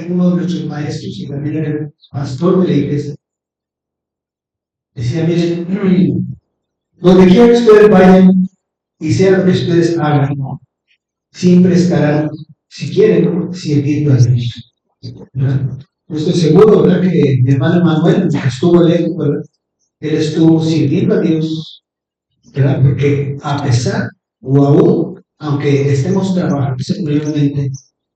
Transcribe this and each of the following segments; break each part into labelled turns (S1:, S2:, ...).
S1: uno de nuestros maestros, y también era el pastor de la iglesia, decía, miren, donde quiera que ustedes vayan y sea lo que ustedes hagan, siempre estarán, si quieren, sirviendo a Dios. ¿Verdad? Yo estoy seguro, ¿verdad?, que mi hermano Manuel, que estuvo lejos, ¿verdad?, él estuvo sirviendo a Dios, ¿verdad? Porque a pesar o aún, aunque estemos trabajando secularmente,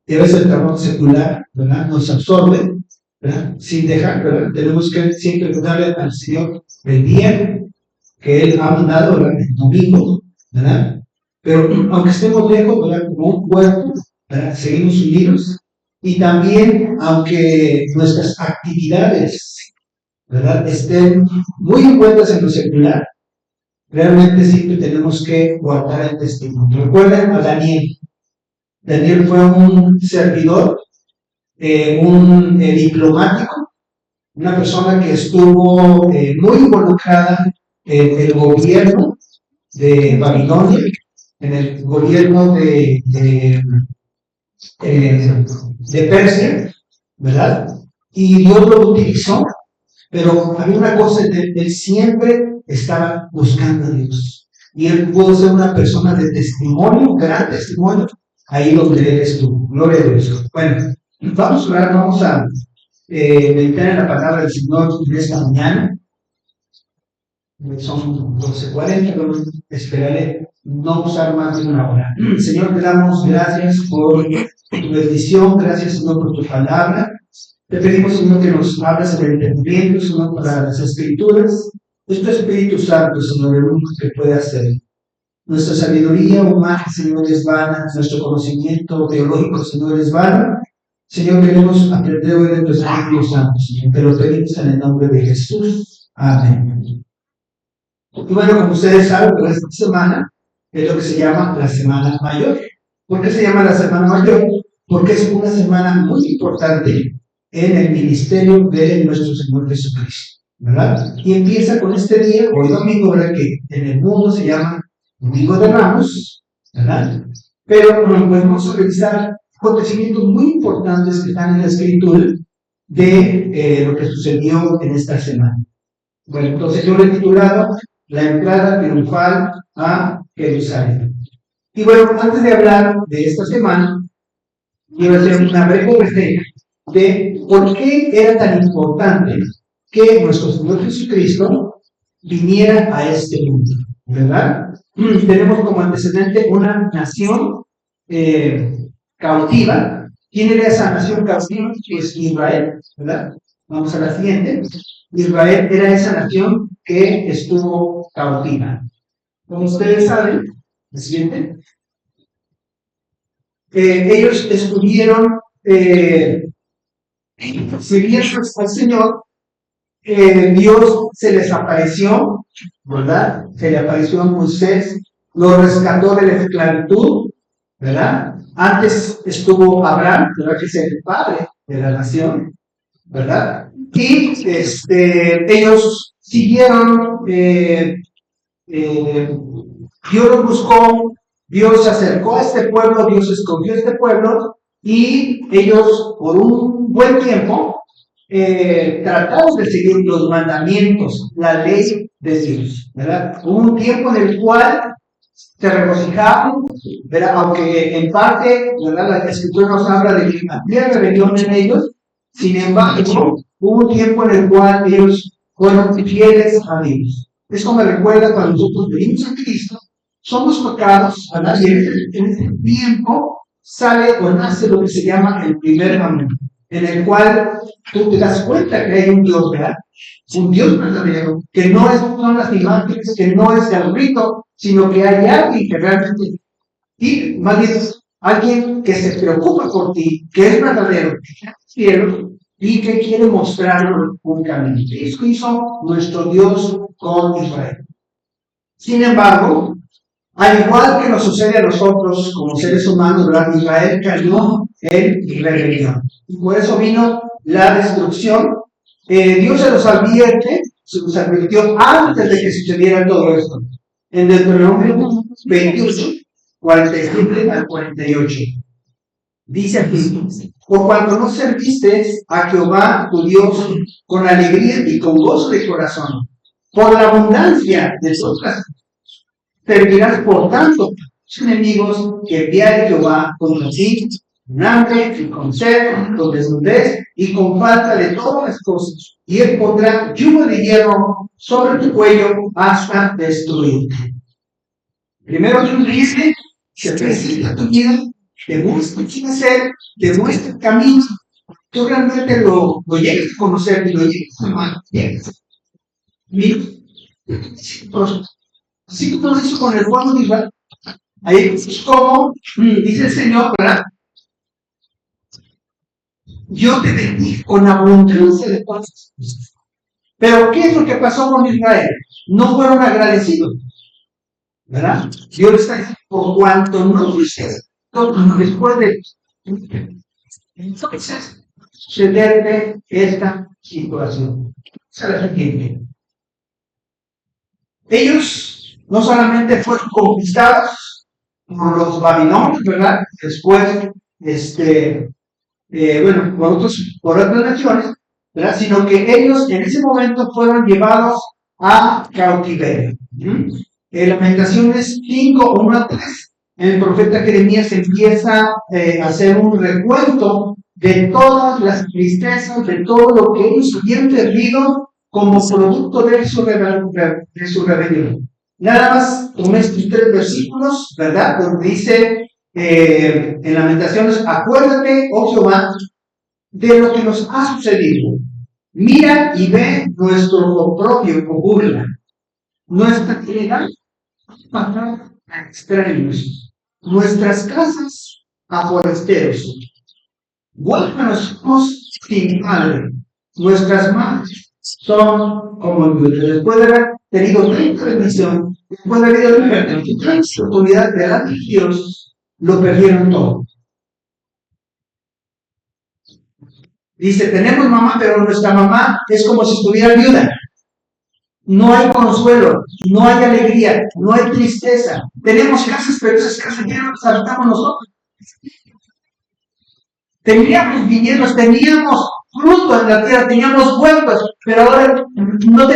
S1: y a veces el trabajo secular, ¿verdad?, nos absorbe, ¿verdad?, sin dejar, ¿verdad?, tenemos que siempre darle al Señor el bien que Él ha mandado, ¿verdad?, el domingo, ¿verdad? Pero aunque estemos lejos, ¿verdad?, como un cuerpo, ¿verdad?, seguimos unidos. Y también, aunque nuestras actividades, ¿verdad?, estén muy envueltas en lo secular, realmente siempre tenemos que guardar el testimonio. Recuerden a Daniel. Daniel fue un servidor, un diplomático, una persona que estuvo muy involucrada en el gobierno de Babilonia, en el gobierno de Persia, ¿verdad? Y Dios lo utilizó, pero había una cosa, él siempre estaba buscando a Dios. Y él pudo ser una persona de testimonio, gran testimonio, ahí donde él estuvo. Gloria a Dios. Bueno, vamos a orar, vamos a meditar en la palabra del Señor en esta mañana. Son 12:40, pero esperaré no usar más de una hora. Señor, te damos gracias por tu bendición, gracias, Señor, por tu palabra. Te pedimos, Señor, que nos hables en el entendimiento, Señor, para las Escrituras. Es tu Espíritu Santo, Señor, el único que puede hacer. Nuestra sabiduría humana, Señor, es vana. Nuestro conocimiento teológico, Señor, es vano. Señor, queremos aprender hoy de tu Espíritu Santo, Señor. Te lo pedimos en el nombre de Jesús. Amén. Y bueno, como ustedes saben, pues esta semana es lo que se llama la Semana Mayor. ¿Por qué se llama la Semana Mayor? Porque es una semana muy importante en el ministerio de nuestro Señor Jesucristo, ¿verdad? Y empieza con este día, hoy domingo, ¿verdad?, que en el mundo se llama Domingo de Ramos, ¿verdad? Pero bueno, pues vamos a revisar acontecimientos muy importantes que están en la Escritura de lo que sucedió en esta semana. Bueno, entonces yo lo he titulado La entrada triunfal a Jerusalén. Y bueno, antes de hablar de esta semana, quiero hacer una breve reseña de por qué era tan importante que nuestro Señor Jesucristo viniera a este mundo, ¿verdad? Tenemos como antecedente una nación cautiva. ¿Quién era esa nación cautiva? Es Israel, ¿verdad? Vamos a la siguiente. Israel era esa nación que estuvo cautiva. Como ustedes saben, la siguiente, ellos estuvieron sirviendo al Señor. Dios se les apareció, ¿verdad? Se le apareció a Moisés, lo rescató de la esclavitud, ¿verdad? Antes estuvo Abraham, ¿verdad?, que es el padre de la nación, ¿verdad? Y ellos siguieron, Dios los buscó, Dios se acercó a este pueblo, Dios escogió a este pueblo, y ellos por un buen tiempo trataron de seguir los mandamientos, la ley de Dios, ¿verdad? Hubo un tiempo en el cual se regocijaban, ¿verdad?, aunque en parte, ¿verdad?, la Escritura nos habla de que había rebelión en ellos. Sin embargo, hubo un tiempo en el cual ellos fueron fieles a Dios. Esto me recuerda cuando nosotros venimos a Cristo, somos tocados, ¿verdad?, y en ese tiempo sale o nace lo que se llama el primer amor, en el cual tú te das cuenta que hay un Dios real, un Dios verdadero, que no son las imágenes, que no es el rito, sino que hay alguien que realmente, y más bien, alguien que se preocupa por ti, que es verdadero, que es cielo, y que quiere mostrarnos un camino. Eso hizo nuestro Dios con Israel. Sin embargo, al igual que nos sucede a nosotros como seres humanos, ¿verdad?, Israel cayó en rebelión. Y por eso vino la destrucción. Dios se los advirtió antes de que sucediera todo esto. En Deuteronomio 28, 47 al 48. Dice aquí, por cuanto no serviste a Jehová tu Dios con alegría y con gozo de corazón, por la abundancia de sus cosas, servirás por tanto a tus enemigos que enviare Jehová contra ti, con hambre y con sed, con desnudez y con falta de todas las cosas, y él pondrá yugo de hierro sobre tu cuello hasta destruirte. Primero Dios dice, se presenta tu vida, te muestra quién es él, te muestra el camino, tú realmente lo llegas a conocer y lo llegas a amar. Mira, así como lo hizo con el pueblo de Israel, ahí es como dice el Señor, ¿verdad? Yo te bendigo con abundancia de cosas. Pero ¿qué es lo que pasó con Israel? No fueron agradecidos, ¿verdad? Dios está diciendo, por cuanto no fuiste después de entonces sucederte esta situación. ¿Sabes la siguiente? Ellos no solamente fueron conquistados por los babilonios, ¿verdad? Después, por otras naciones, ¿verdad? Sino que ellos en ese momento fueron llevados a cautiverio. Lamentaciones 5, 1 a 3, el profeta Jeremías empieza a hacer un recuento de todas las tristezas, de todo lo que ellos habían perdido como producto de su rebelión. Nada más tomé estos 3 versículos, ¿verdad? Donde dice en Lamentaciones, acuérdate, oh Jehová, de lo que nos ha sucedido. Mira y ve nuestro oprobio o burla, nuestra heredad pasada a extraños, nuestras casas a forasteros. Vuélvanos sin padre, nuestras madres son como viudas. Después de haber tenido tanta bendición, después de haber tenido tanta oportunidad delante de Dios, lo perdieron todo. Dice, tenemos mamá, pero nuestra mamá es como si estuviera viuda. No hay consuelo, no hay alegría, no hay tristeza. Tenemos casas, pero esas casas ya no las habitamos nosotros. Teníamos viñedos, teníamos fruto en la tierra, teníamos huertos, pero ahora no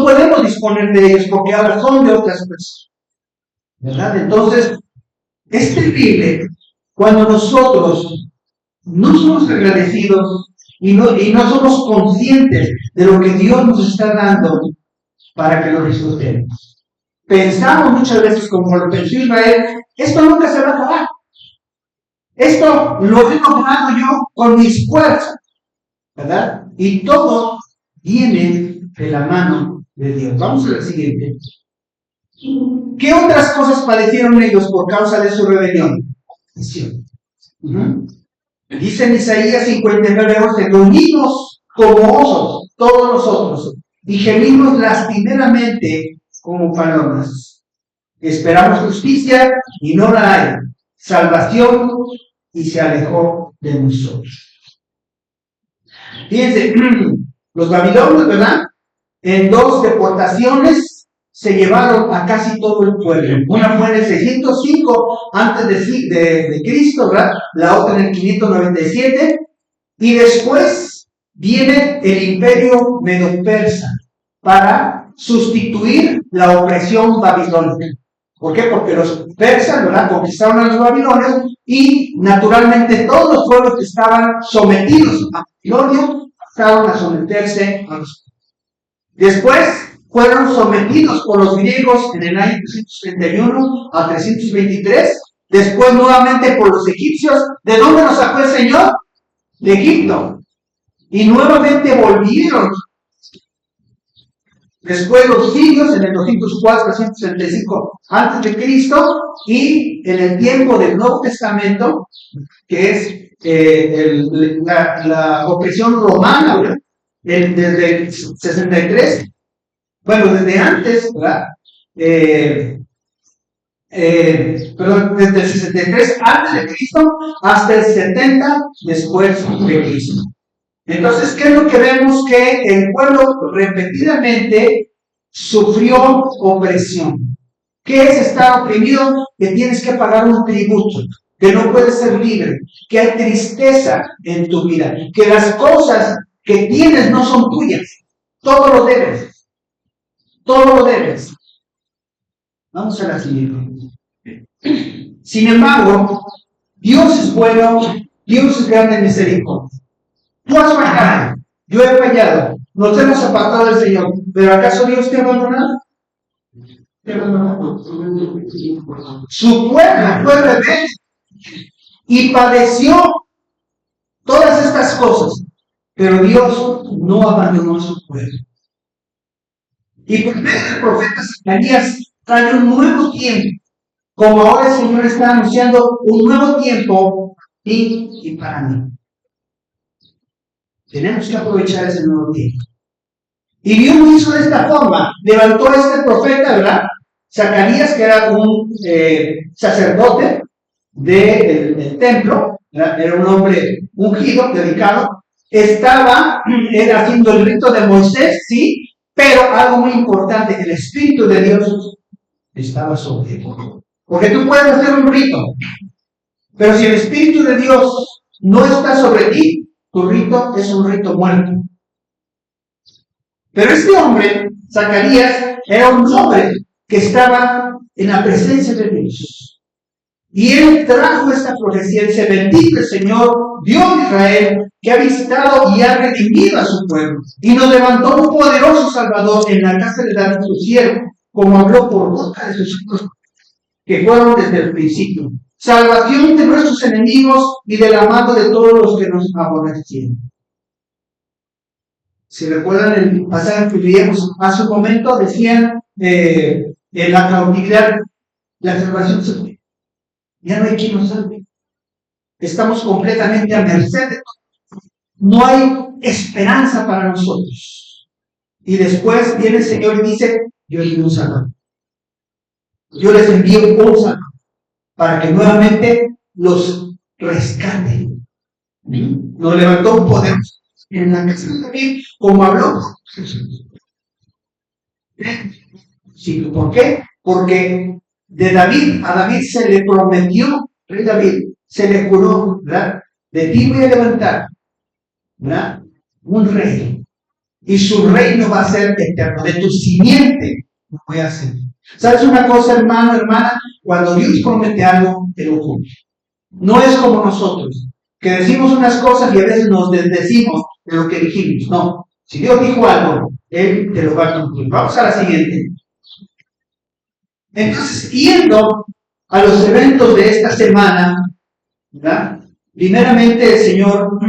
S1: podemos disponer de ellos porque ahora son de otras personas. ¿Verdad? Entonces, es terrible cuando nosotros no somos agradecidos y no somos conscientes de lo que Dios nos está dando para que lo disfrutemos. Pensamos muchas veces, como lo pensó Israel, esto nunca se va a acabar. Esto lo he logrado yo con mis fuerzas, ¿verdad? Y todo viene de la mano de Dios. Vamos a la siguiente. ¿Qué otras cosas padecieron ellos por causa de su rebelión? Dice en Isaías 59:11, reunimos como osos, todos nosotros, y gemimos lastimeramente como palomas. Esperamos justicia y no la hay, salvación y se alejó de nosotros. Fíjense, los babilonios, ¿verdad? En 2 deportaciones se llevaron a casi todo el pueblo. Una fue en el 605 antes de Cristo, ¿verdad? La otra en el 597. Y después viene el imperio medo-persa para sustituir la opresión babilónica. ¿Por qué? Porque los persas, ¿verdad?, conquistaron a los babilonios y naturalmente todos los pueblos que estaban sometidos a Babilonia pasaron a someterse a los. Después fueron sometidos por los griegos en el año 331 a 323. Después nuevamente por los egipcios. ¿De dónde nos sacó el Señor? De Egipto. Y nuevamente volvieron. Después los sirios en el 204 a 165 antes de Cristo, y en el tiempo del Nuevo Testamento, que es la opresión romana, ¿verdad? Desde el 63, bueno, desde antes, ¿verdad? Desde el 63 antes de Cristo hasta el 70 después de Cristo. Entonces, ¿qué es lo que vemos? Que el pueblo repetidamente sufrió opresión. ¿Qué es estar oprimido? Que tienes que pagar un tributo. que no puedes ser libre, que hay tristeza en tu vida, que las cosas que tienes no son tuyas, todo lo debes, todo lo debes. Vamos a la siguiente. Sin embargo, Dios es bueno, Dios es grande en misericordia. Tú has fallado, yo he fallado, nos hemos apartado del Señor, pero ¿acaso Dios te ha abandonado? Su pueblo fue rebelde y padeció todas estas cosas, pero Dios no abandonó a su pueblo. Y por medio del profeta Zacarías trae un nuevo tiempo, como ahora el Señor está anunciando un nuevo tiempo para ti y para mí. Tenemos que aprovechar ese nuevo tiempo. Y Dios lo hizo de esta forma. Levantó a este profeta, ¿verdad? Zacarías, que era un sacerdote del templo, ¿verdad? Era un hombre ungido, dedicado. Estaba haciendo el rito de Moisés, sí, pero algo muy importante, el Espíritu de Dios estaba sobre él. Porque tú puedes hacer un rito, pero si el Espíritu de Dios no está sobre ti, tu rito es un rito muerto. Pero este hombre, Zacarías, era un hombre que estaba en la presencia de Dios. Y él trajo esta profecía, dice: bendito el Señor, Dios de Israel, que ha visitado y ha redimido a su pueblo, y nos levantó un poderoso Salvador en la casa de David su siervo, como habló por boca de sus hijos, que fueron desde el principio. Salvación de nuestros enemigos y de la mano de todos los que nos aborrecieron. Si recuerdan el pasaje que leímos hace un momento, decían en la cautividad, la salvación se fue. Ya no hay quien nos salve. Estamos completamente a merced de todo. No hay esperanza para nosotros. Y después viene el Señor y dice: yo les envío un Salvador. Yo les envío un Salvador para que nuevamente los rescaten. Nos levantó un poder en la casa de David, como habló. Sí, ¿por qué? Porque de David a David se le prometió, rey David, se le juró, ¿verdad? De ti voy a levantar, ¿verdad? Un rey. Y su reino va a ser eterno. De tu simiente lo voy a hacer. ¿Sabes una cosa, hermano, hermana? Cuando Dios promete algo, te lo cumple. No es como nosotros, que decimos unas cosas y a veces nos desdecimos de lo que dijimos. No. Si Dios dijo algo, Él te lo va a cumplir. Vamos a la siguiente. Entonces, yendo a los eventos de esta semana, ¿verdad? Primeramente el Señor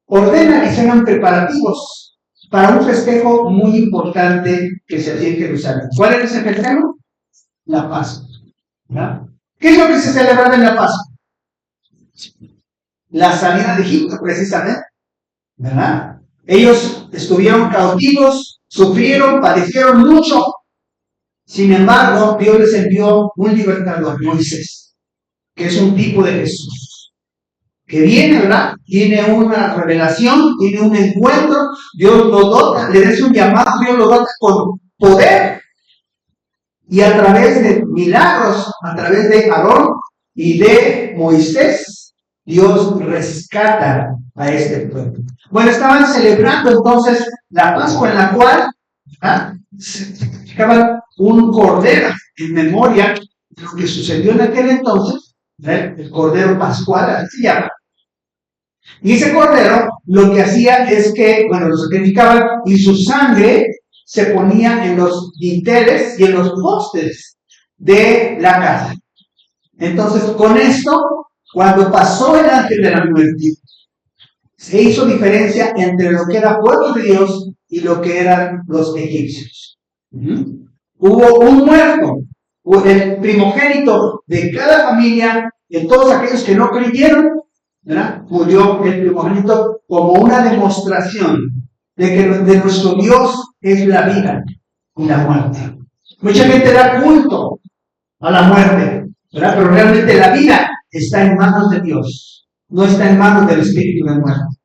S1: ordena que se hagan preparativos para un festejo muy importante que se hacía en Jerusalén. ¿Cuál es ese festejo? La Pascua, ¿verdad? ¿Qué es lo que se celebraba en la Pascua? La salida de Egipto, precisamente, ¿verdad? Ellos estuvieron cautivos, sufrieron, padecieron mucho. Sin embargo, Dios les envió un libertador, Moisés, que es un tipo de Jesús, que viene, ¿verdad? Tiene una revelación, tiene un encuentro, Dios lo dota, le da un llamado, Dios lo dota con poder, y a través de milagros, a través de Aarón y de Moisés, Dios rescata a este pueblo. Bueno, estaban celebrando entonces la Pascua, en la cual se sacrificaba un cordero en memoria de lo que sucedió en aquel entonces, el cordero pascual, así se llama. Y ese cordero lo que hacía es que, bueno, lo sacrificaban y su sangre se ponía en los dinteles y en los postes de la casa. Entonces, con esto, cuando pasó el ángel de la muerte, se hizo diferencia entre lo que era pueblo de Dios y lo que eran los egipcios. Hubo un muerto, el primogénito de cada familia, de todos aquellos que no creyeron, ¿verdad? Murió el primogénito como una demostración de que de nuestro Dios es la vida y la muerte. Mucha gente da culto a la muerte, ¿verdad? Pero realmente la vida está en manos de Dios, no está en manos del espíritu de muerte.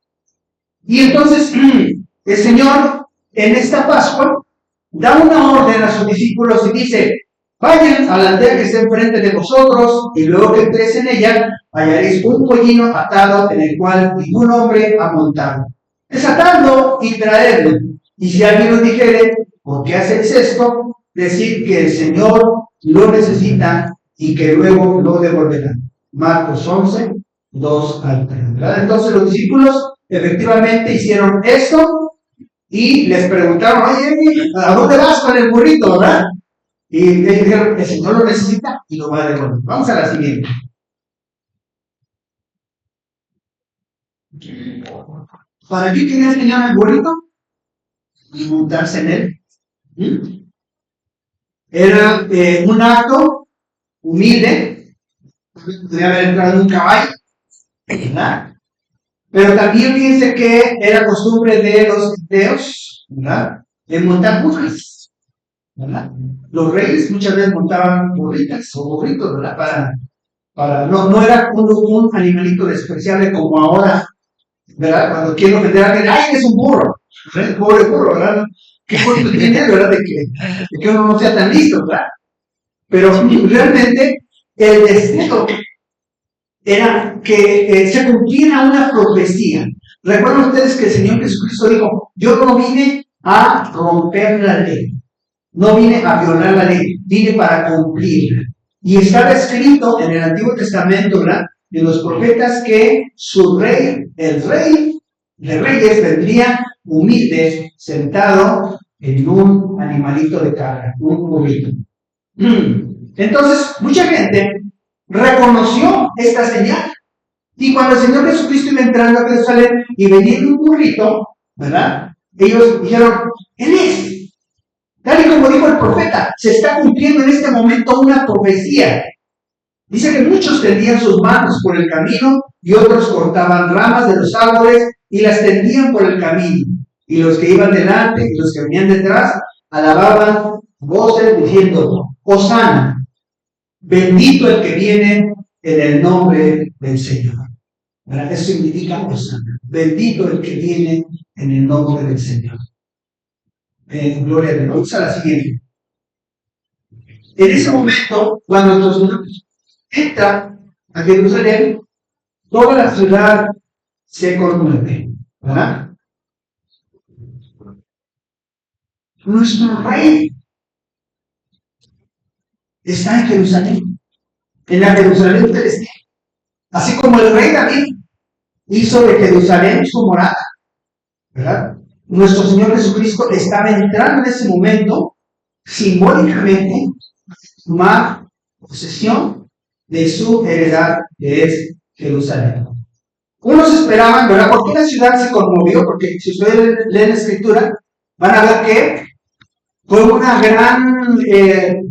S1: Y entonces el Señor en esta Pascua da una orden a sus discípulos y dice: Vayan a la aldea que está enfrente de vosotros, y luego que entréis en ella, hallaréis un pollino atado en el cual ningún hombre ha montado. Desatadlo y traedlo. Y si alguien os dijere, ¿por qué hacéis esto? Decid que el Señor lo necesita y que luego lo devolverá. Marcos 11, 2 al 3. ¿Verdad? Entonces los discípulos efectivamente hicieron esto y les preguntaron, oye, ¿a dónde vas con el burrito, verdad? Y ellos dijeron, el Señor lo necesita y lo va a devolver. Vamos a la siguiente. ¿Para qué quería el Señor el burrito? Y montarse en él. Era un acto humilde. Podría haber entrado en un caballo, ¿verdad? Pero también fíjense que era costumbre de los judeos, ¿verdad? De montar burras, ¿verdad? Los reyes muchas veces montaban burritas o burritos, ¿verdad? No era un animalito despreciable como ahora, ¿verdad? Cuando quiero ofender a alguien, ¡ay, es un burro! ¿Verdad? Pobre burro, ¿verdad? ¿Qué culpa tiene, verdad? De que uno no sea tan listo, ¿verdad? Pero realmente el deseo era que se cumpliera una profecía. Recuerden ustedes que el Señor Jesucristo dijo, yo no vine a romper la ley, no vine a violar la ley, vine para cumplirla. Y estaba escrito en el Antiguo Testamento, ¿verdad?, de los profetas, que su rey, el rey de reyes, vendría humilde, sentado en un animalito de carga, un burrito. Entonces, mucha gente reconoció esta señal. Y cuando el Señor Jesucristo iba entrando a Jerusalén y venía en un burrito, ¿verdad? Ellos dijeron, Él es. Tal y como dijo el profeta, se está cumpliendo en este momento una profecía. Dice que muchos tendían sus manos por el camino y otros cortaban ramas de los árboles y las tendían por el camino. Y los que iban delante y los que venían detrás alababan voces diciendo, Hosana, bendito el que viene en el nombre del Señor. ¿Verdad? Eso significa Hosana, bendito el que viene en el nombre del Señor. Gloria a Dios. Vamos a la siguiente. En ese momento, cuando los niños entran a Jerusalén, toda la ciudad se conmueve, ¿verdad? Nuestro rey está en Jerusalén, en la Jerusalén celestial. Así como el rey David hizo de Jerusalén su morada, ¿verdad? Nuestro Señor Jesucristo estaba entrando en ese momento, simbólicamente, tomar posesión de su heredad, que es Jerusalén. Unos esperaban, ¿verdad? ¿Por qué la ciudad se conmovió? Porque si ustedes leen la escritura, van a ver que fue una gran,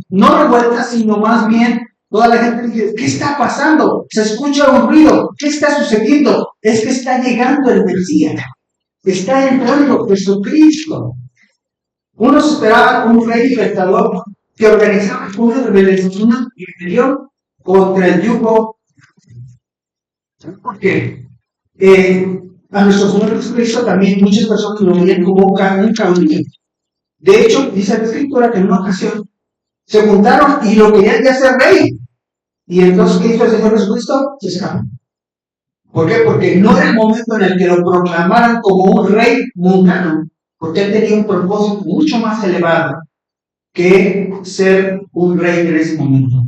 S1: no revuelta, sino más bien toda la gente dice, ¿qué está pasando? Se escucha un ruido, ¿qué está sucediendo? Es que está llegando el Mesías, está entrando Jesucristo. Unos esperaban un rey libertador que organizaba una rebelión contra el yugo. ¿Por qué? A nuestro Señor Jesucristo también muchas personas lo veían como un caudillo. De hecho, dice la escritura que en una ocasión se juntaron y lo querían ya hacer rey. Y entonces, ¿qué hizo el Señor Jesucristo? Se escapó. ¿Por qué? Porque no era el momento en el que lo proclamaran como un rey mundano, porque él tenía un propósito mucho más elevado que ser un rey en ese momento.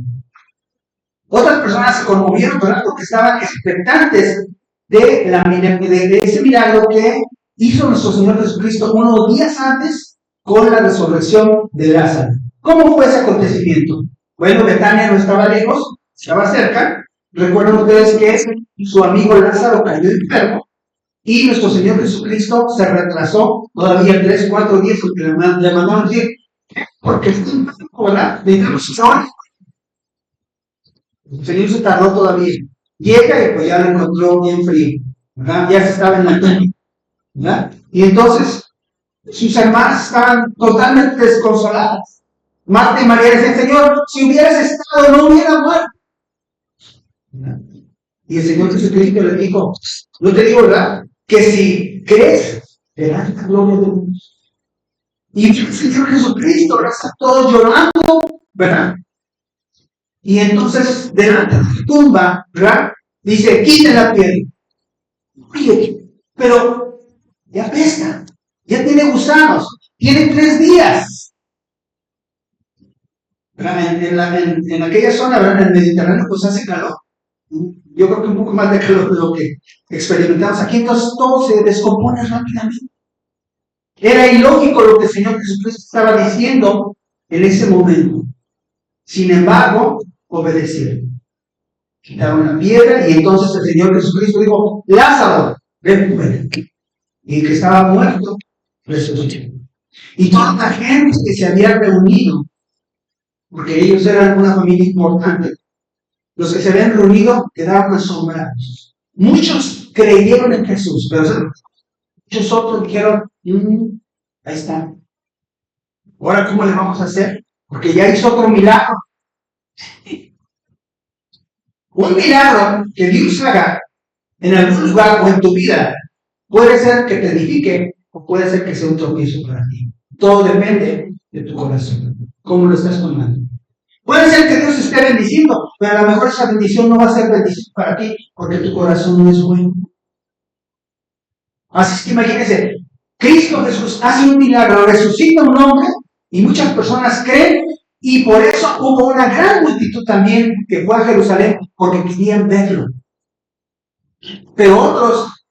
S1: Otras personas se conmovieron, ¿verdad?, porque estaban expectantes de ese milagro que hizo nuestro Señor Jesucristo unos días antes con la resurrección de Lázaro. ¿Cómo fue ese acontecimiento? Bueno, Betania no estaba lejos, estaba cerca. Recuerden ustedes que su amigo Lázaro cayó enfermo y nuestro Señor Jesucristo se retrasó todavía 3-4 días porque le mandó a decir, porque ¿verdad? Necesitamos ahora. El Señor se tardó todavía. Llega y pues ya lo encontró bien frío, ¿verdad? Ya se estaba en la tumba, ¿verdad? Y entonces sus hermanas estaban totalmente desconsoladas. Marta y María decían, Señor, si hubieras estado, no hubiera muerto. ¿Verdad? Y el Señor Jesucristo le dijo, no te digo, ¿verdad?, que si crees, verás la gloria de Dios. Y el Señor Jesucristo, ¿verdad?, está todo llorando, ¿verdad? Y entonces, delante de su tumba, ¿verdad? Dice, quiten la piedra. Oye, pero ya apesta, ya tiene gusanos, tiene 3 días. En aquella zona, ¿verdad? En el Mediterráneo, pues hace calor. Yo creo que un poco más de calor de lo que experimentamos aquí, entonces todo se descompone rápidamente. Era ilógico lo que el Señor Jesucristo estaba diciendo en ese momento. Sin embargo, obedecieron. Quitaron la piedra y entonces el Señor Jesucristo dijo, Lázaro, ven fuera. Y el que estaba muerto, resucitó. Y toda la gente que se había reunido, porque ellos eran una familia importante, los que se habían reunido quedaron asombrados. Muchos creyeron en Jesús, pero muchos otros dijeron, ahí está. Ahora, ¿cómo le vamos a hacer? Porque ya hizo otro milagro. Un milagro que Dios haga en algún lugar o en tu vida puede ser que te edifique o puede ser que sea un tropiezo para ti. Todo depende de tu corazón. ¿Cómo lo estás tomando? Puede ser que Dios esté bendiciendo, pero a lo mejor esa bendición no va a ser bendición para ti porque tu corazón no es bueno. Así es que imagínense, Cristo Jesús hace un milagro, resucita un hombre y muchas personas creen y por eso hubo una gran multitud también que fue a Jerusalén porque querían verlo. Pero otros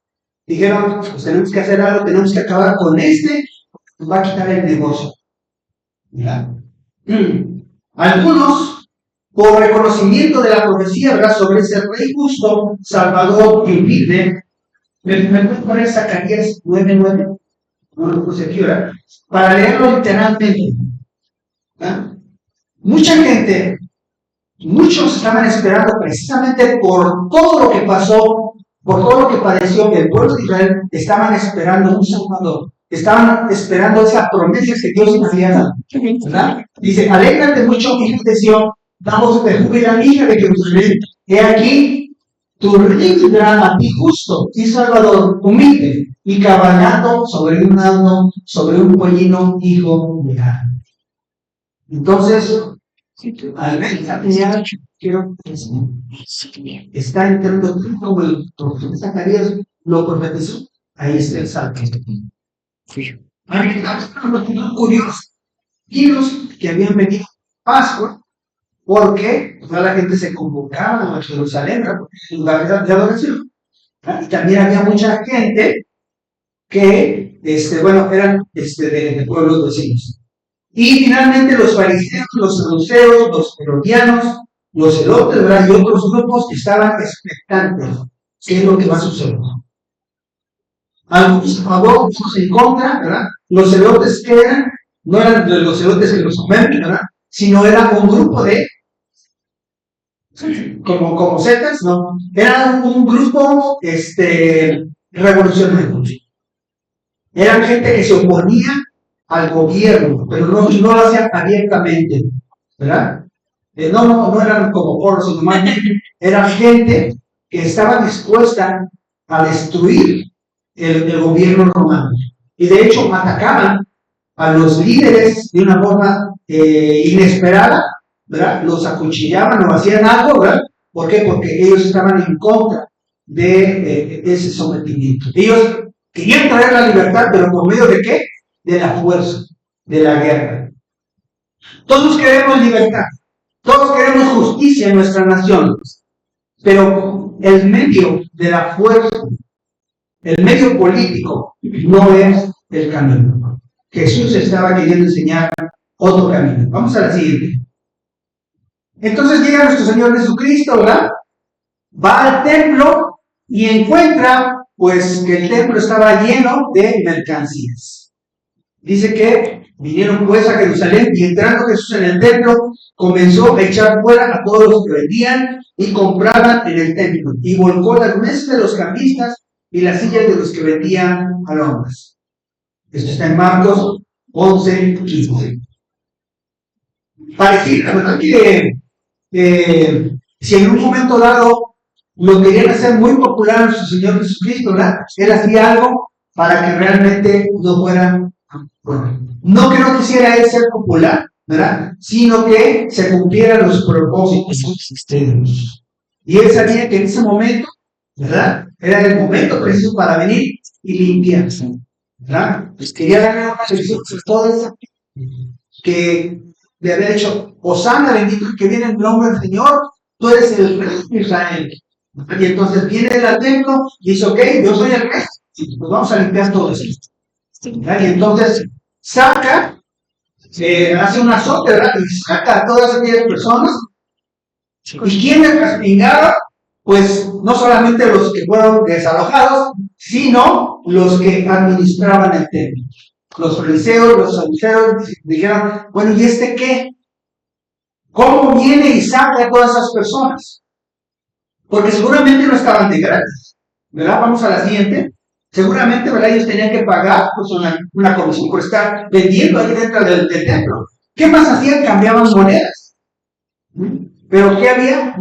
S1: dijeron, pues tenemos que hacer algo, tenemos que acabar con nos va a quitar el negocio. ¿Verdad? Algunos, por reconocimiento de la profecía, ¿verdad?, sobre ese rey justo, salvador y humilde, me puedo poner Zacarías 9:9, no lo puse aquí, ¿verdad?, para leerlo literalmente. ¿Verdad? Mucha gente, muchos estaban esperando precisamente por todo lo que pasó, por todo lo que padeció el pueblo de Israel, estaban esperando un Salvador. Estaban esperando esa promesa que Dios les había dado, ¿verdad? Dice, alégrate mucho, hija de Sión, damos de júbilo, hija de Jerusalén. He aquí, tu rey vendrá a ti justo y salvador, humilde y cabalgando sobre un asno, sobre un pollino, hijo de Adán. Entonces, al ver ya quiero está entrando como el profeta Zacarías lo profetizó. Ahí está el salto. Hay curiosos que habían venido a Pascua porque toda la gente se convocaba a Jerusalén, porque es un lugar de adoración. Y también había mucha gente que, eran de pueblos vecinos. Y finalmente los fariseos, los saduceos, los herodianos, los celotes, ¿verdad?, y otros grupos estaban expectantes. ¿Qué es lo que va a suceder? Algunos a favor, otros en contra, ¿verdad? Los celotes que eran, no eran los celotes que los comen, ¿verdad?, sino era un grupo de, como setas, ¿no? Era un grupo revolucionario. Eran gente que se oponía al gobierno, pero no lo hacían abiertamente, ¿verdad? No eran como coros, sino más bien era gente que estaba dispuesta a destruir el gobierno romano. Y de hecho atacaban a los líderes de una forma inesperada, ¿verdad? Los acuchillaban o hacían algo, ¿verdad? ¿Por qué? Porque ellos estaban en contra de ese sometimiento. Ellos querían traer la libertad, pero ¿por medio de qué? De la fuerza, de la guerra. Todos queremos libertad, todos queremos justicia en nuestra nación, pero el medio de la fuerza, el medio político, no es el camino. Jesús estaba queriendo enseñar otro camino. Vamos a la siguiente. Entonces llega nuestro Señor Jesucristo, ¿verdad? Va al templo y encuentra, pues, que el templo estaba lleno de mercancías. Dice que vinieron pues a Jerusalén y entrando Jesús en el templo, comenzó a echar fuera a todos los que vendían y compraban en el templo y volcó las mesas de los cambistas y las sillas de los que vendían palomas. Esto está en Marcos 11:15. Parecía, ¿verdad?, que si en un momento dado lo querían hacer muy popular a nuestro Señor Jesucristo, ¿verdad?, Él hacía algo para que realmente no fuera bueno. No que no quisiera Él ser popular, ¿verdad? Sino que se cumplieran los propósitos de Dios. Y él sabía que en ese momento, ¿verdad? Era el momento preciso para venir y limpiarse, ¿verdad? Pues quería darle una lección a toda esa que le había dicho, Hosana, bendito el que viene en nombre del Señor, tú eres el rey de Israel. Y entonces viene él al templo y dice, ok, yo soy el rey, pues vamos a limpiar todo esto. ¿Verdad? Y entonces saca, hace un azote, ¿verdad? Y saca a todas aquellas personas. ¿Y quiénes castigaron? Pues no solamente los que fueron desalojados, sino los que administraban el templo. Los fariseos, los saduceos dijeron, bueno, ¿y este qué? ¿Cómo viene y saca a todas esas personas? Porque seguramente no estaban de gratis, ¿verdad? Vamos a la siguiente. Seguramente, ¿verdad? Ellos tenían que pagar pues, una comisión por estar vendiendo ahí dentro del templo. ¿Qué más hacían? Cambiaban monedas. Pero ¿qué había?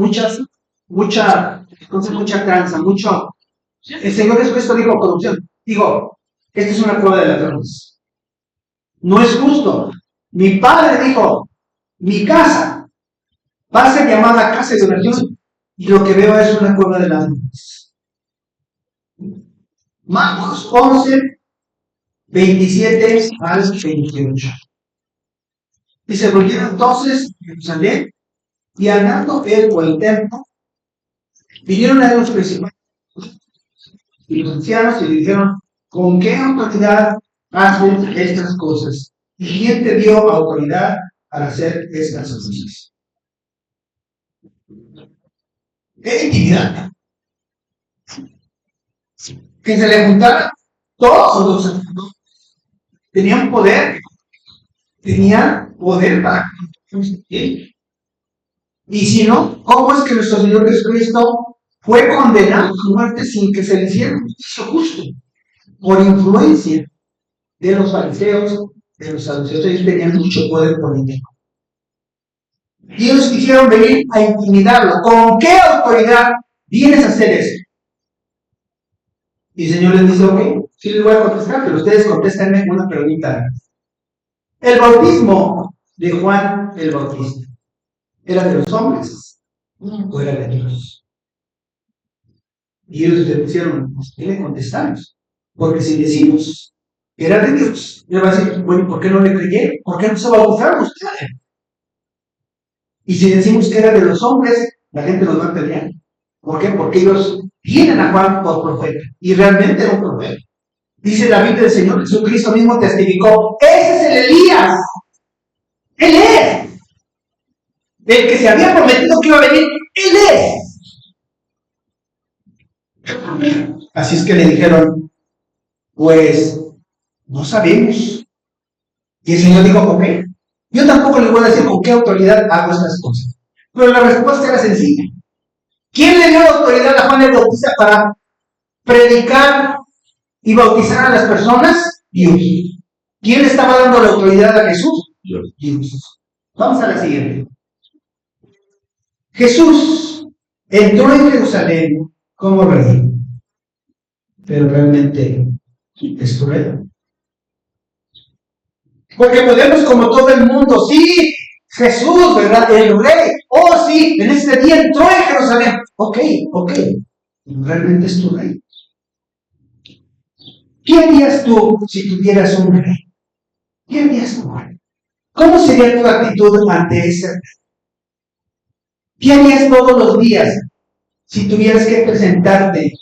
S1: Mucha tranza, mucho. El Señor Jesucristo dijo corrupción. Digo, esta es una prueba de las drogas. No es justo. Mi padre dijo, mi casa va a ser llamada casa de oración y lo que veo es una cueva de ladrones. Marcos 11, 27 al 28. Y se volvieron entonces a Jerusalén y andando él por el templo, vinieron a los principales y los ancianos y le dijeron, ¿con qué autoridad hacen estas cosas? ¿Y quién te dio autoridad para hacer estas cosas? ¡Qué intimidad! Que se le juntaran todos los sacerdotes. Tenían poder para constituir. Y si no, ¿cómo es que nuestro Señor Jesucristo fue condenado a muerte sin que se le hiciera juicio justo? Por influencia de los fariseos, de los saduceos. Ellos tenían mucho poder político. Y ellos quisieron venir a intimidarlo. ¿Con qué autoridad vienes a hacer eso? Y el Señor les dice, ok, sí les voy a contestar, pero ustedes contéstenme una pregunta. El bautismo de Juan el Bautista, ¿era de los hombres o era de Dios? Y ellos le pusieron, pues, ¿qué le contestamos? Porque si decimos que era de Dios, le va a decir, bueno, ¿por qué no le creyeron? ¿Por qué no se bautizaron ustedes? Y si decimos que era de los hombres, la gente nos va a pelear. ¿Por qué? Porque ellos vienen a Juan por profeta, y realmente era un profeta. Dice la Biblia del Señor Jesucristo mismo testificó, ese es el Elías. Él es. El que se había prometido que iba a venir, Él es. Así es que le dijeron, pues, no sabemos. Y el Señor dijo, ok, yo tampoco les voy a decir con qué autoridad hago estas cosas. Pero la respuesta era sencilla. ¿Quién le dio la autoridad a Juan el Bautista para predicar y bautizar a las personas? Dios. ¿Quién le estaba dando la autoridad a Jesús? Dios. Vamos a la siguiente. Jesús entró en Jerusalén como rey, pero realmente es tu rey. Porque podemos, como todo el mundo, sí, Jesús, ¿verdad? El rey, oh sí, en este día entró en Jerusalén. Ok, realmente es tu rey. ¿Qué harías tú si tuvieras un rey? ¿Qué harías tú? ¿Cómo sería tu actitud ante ese rey? ¿Qué harías todos los días si tuvieras que presentarte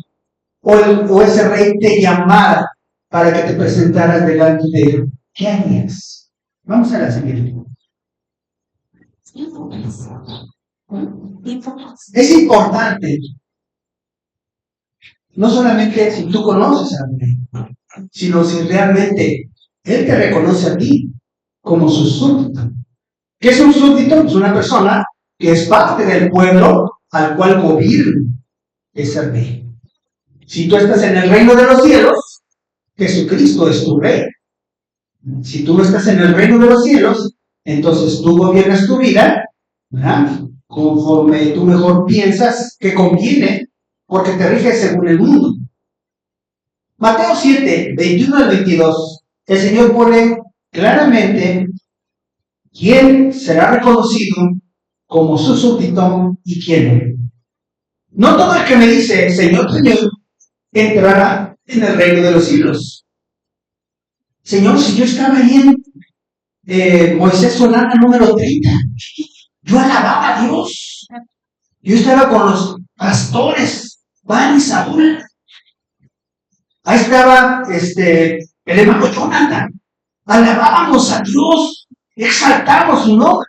S1: o ese rey te llamara para que te presentaras delante de él? ¿Qué harías? Vamos a la siguiente. Es importante, no solamente si tú conoces al rey, sino si realmente él te reconoce a ti como su súbdito. ¿Qué es un súbdito? Es una persona que es parte del pueblo al cual gobierna ese rey. Si tú estás en el reino de los cielos, Jesucristo es tu rey. Si tú no estás en el reino de los cielos, entonces tú gobiernas tu vida, ¿verdad? Conforme tú mejor piensas que conviene, porque te riges según el mundo. Mateo 7, 21 al 22, el Señor pone claramente ¿quién será reconocido como su súbdito y quién no? No todo el que me dice, Señor, Señor, entrará en el reino de los cielos. Señor, si yo estaba ahí en Moisés Solana número 30, yo alababa a Dios. Yo estaba con los pastores, Van y Saúl. Ahí estaba el hermano Jonathan. Alabábamos a Dios, exaltamos su nombre.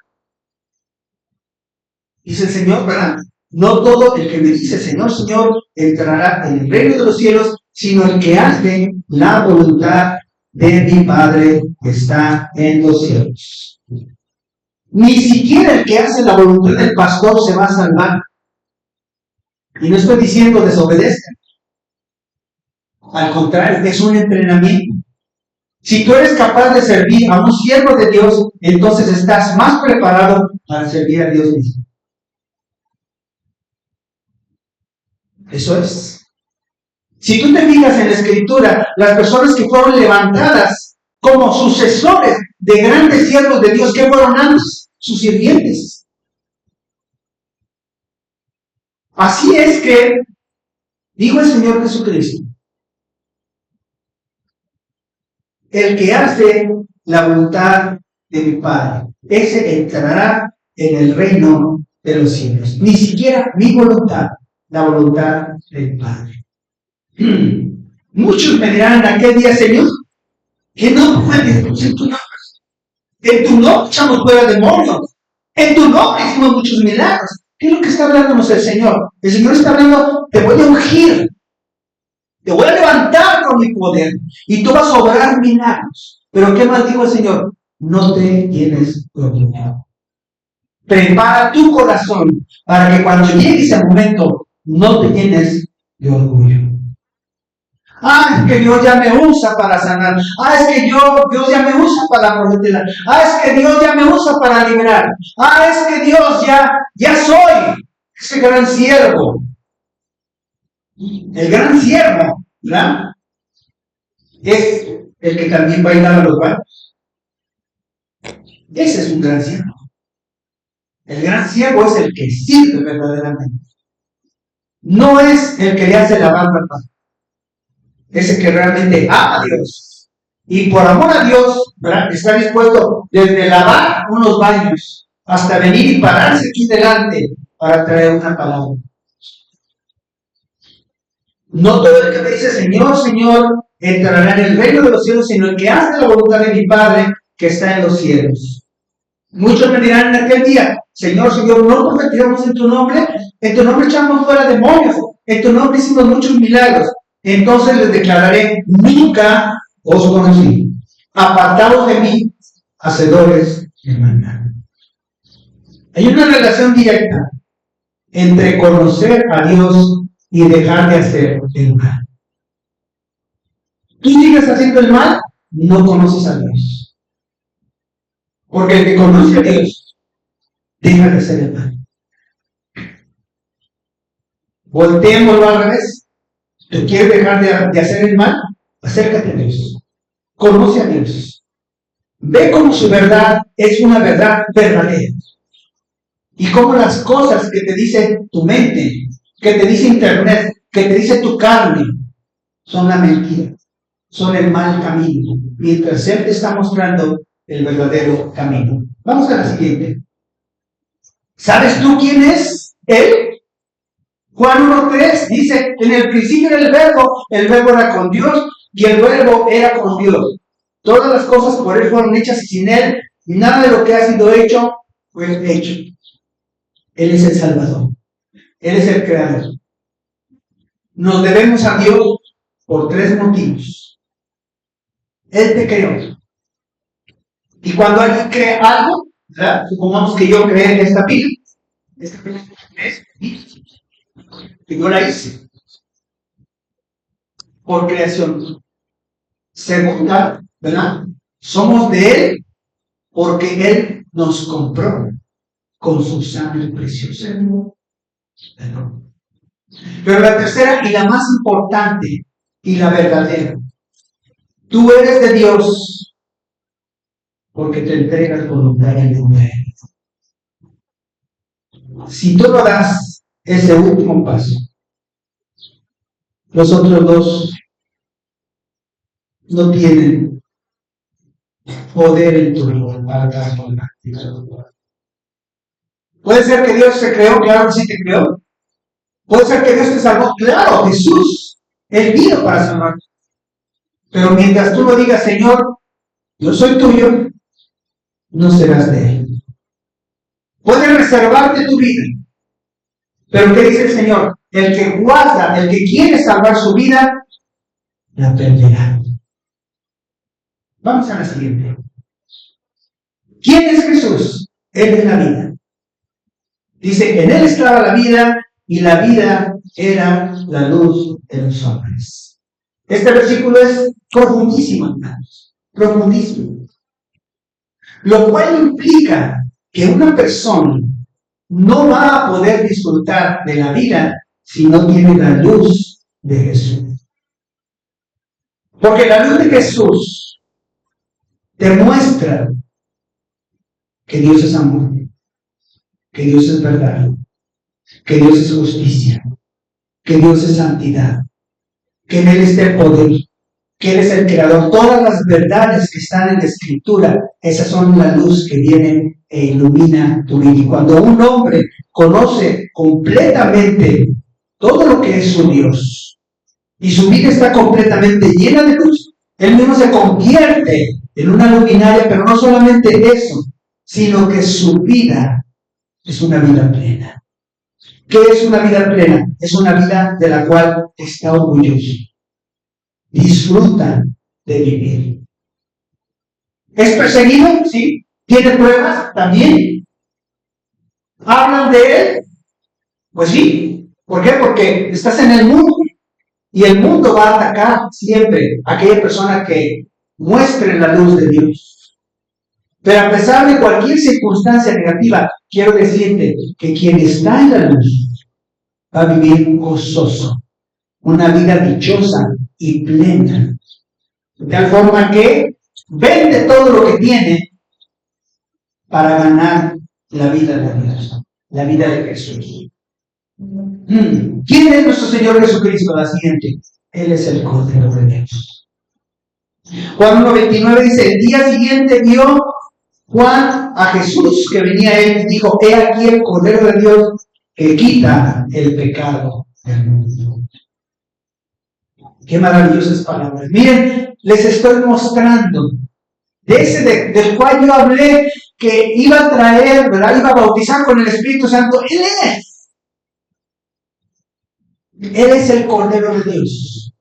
S1: Dice el Señor, ¿verdad? No todo el que me dice Señor, Señor, entrará en el reino de los cielos, sino el que hace la voluntad de mi Padre que está en los cielos. Ni siquiera el que hace la voluntad del pastor se va a salvar. Y no estoy diciendo desobedezca. Al contrario, es un entrenamiento. Si tú eres capaz de servir a un siervo de Dios, entonces estás más preparado para servir a Dios mismo. Eso es. Si tú te fijas en la Escritura, las personas que fueron levantadas como sucesores de grandes siervos de Dios, ¿qué fueron antes? Sus sirvientes. Así es que, dijo el Señor Jesucristo, el que hace la voluntad de mi Padre, ese entrará en el reino de los cielos. Ni siquiera mi voluntad, la voluntad del Padre. Muchos me dirán en aquel día, Señor, que no puedes en tu nombre. En tu nombre echamos fuera demonios. En tu nombre hicimos muchos milagros. ¿Qué es lo que está hablándonos el Señor? El Señor está hablando, te voy a ungir. Te voy a levantar con mi poder y tú vas a obrar milagros. Pero ¿qué más dijo el Señor? No te llenes de orgullo. Prepara tu corazón para que cuando llegue ese momento no te llenes de orgullo. Ah, es que Dios ya me usa para sanar. Ah, es que Dios ya me usa para profetizar. Ah, es que Dios ya me usa para liberar. Ah, es que Dios ya soy ese gran siervo. El gran siervo, ¿verdad? Es el que también bailaba los bailes. Ese es un gran siervo. El gran siervo es el que sirve verdaderamente. No es el que le hace la barba al padre. Es el que realmente ama a Dios. Y por amor a Dios, ¿verdad? Está dispuesto desde lavar unos baños hasta venir y pararse aquí delante para traer una palabra. No todo el que me dice Señor, Señor, entrará en el reino de los cielos, sino el que hace la voluntad de mi Padre que está en los cielos. Muchos me dirán en aquel día, Señor, Señor, no profetizamos en tu nombre echamos fuera demonios, en tu nombre hicimos muchos milagros. Entonces les declararé, nunca os conocí. Apartados de mí, hacedores de maldad. Hay una relación directa entre conocer a Dios y dejar de hacer el mal. Tú sigues haciendo el mal, no conoces a Dios. Porque el que conoce a Dios, deja de hacer el mal. Volteémoslo al revés. ¿Tú quieres dejar de hacer el mal? Acércate a Dios. Conoce a Dios. Ve cómo su verdad es una verdad verdadera. Y cómo las cosas que te dice tu mente, que te dice internet, que te dice tu carne, son la mentira, son el mal camino, mientras Él te está mostrando el verdadero camino. Vamos a la siguiente. ¿Sabes tú quién es Él? Juan 1:3 dice, en el principio era el verbo era con Dios y el verbo era con Dios. Todas las cosas por Él fueron hechas y sin Él, nada de lo que ha sido hecho fue hecho. Él es el Salvador. Él es el Creador. Nos debemos a Dios por 3 motivos. Él te creó. Y cuando alguien crea algo, ¿verdad? Supongamos que yo creé esta pila. Esta pila es que yo la hice por creación. Segunda, ¿verdad? Somos de Él porque Él nos compró con su sangre preciosa. Pero la tercera y la más importante y la verdadera, tú eres de Dios porque te entregas voluntariamente. Si tú no das ese último paso, los otros dos no tienen poder en tu vida para dar con la actividad. Puede ser que Dios se creó, claro que sí te creó. Puede ser que Dios te salvó, claro, Jesús, Él vino para salvarte. Pero mientras tú no digas, Señor, yo soy tuyo, no serás de Él. Puedes reservarte tu vida. Pero ¿qué dice el Señor? El que guarda, el que quiere salvar su vida, la perderá. Vamos a la siguiente. ¿Quién es Jesús? Él es la vida. Dice, en Él estaba la vida y la vida era la luz de los hombres. Este versículo es profundísimo, hermanos. Profundísimo. Lo cual implica que una persona no va a poder disfrutar de la vida si no tiene la luz de Jesús. Porque la luz de Jesús te muestra que Dios es amor, que Dios es verdad, que Dios es justicia, que Dios es santidad, que en Él está el poder, que Él es el creador. Todas las verdades que están en la Escritura, esas son la luz que viene e ilumina tu vida. Y cuando un hombre conoce completamente todo lo que es su Dios, y su vida está completamente llena de luz, él mismo se convierte en una luminaria, pero no solamente eso, sino que su vida es una vida plena. ¿Qué es una vida plena? Es una vida de la cual está orgulloso. Disfruta de vivir. ¿Es perseguido? Sí. ¿Tiene pruebas? También. ¿Hablan de él? Pues sí. ¿Por qué? Porque estás en el mundo. Y el mundo va a atacar siempre a aquella persona que muestre la luz de Dios. Pero a pesar de cualquier circunstancia negativa, quiero decirte que quien está en la luz va a vivir gozoso, una vida dichosa y plena. De tal forma que vende todo lo que tiene para ganar la vida de Dios, la vida de Jesús. ¿Quién es nuestro Señor Jesucristo? La siguiente. Él es el Cordero de Dios. Juan 1:29 dice, el día siguiente vio Juan a Jesús que venía a él y dijo, he aquí el Cordero de Dios que quita el pecado del mundo. Qué maravillosas palabras. Miren, les estoy mostrando de ese del cual yo hablé que iba a traer, ¿verdad? Iba a bautizar con el Espíritu Santo. Él es el Cordero de Dios.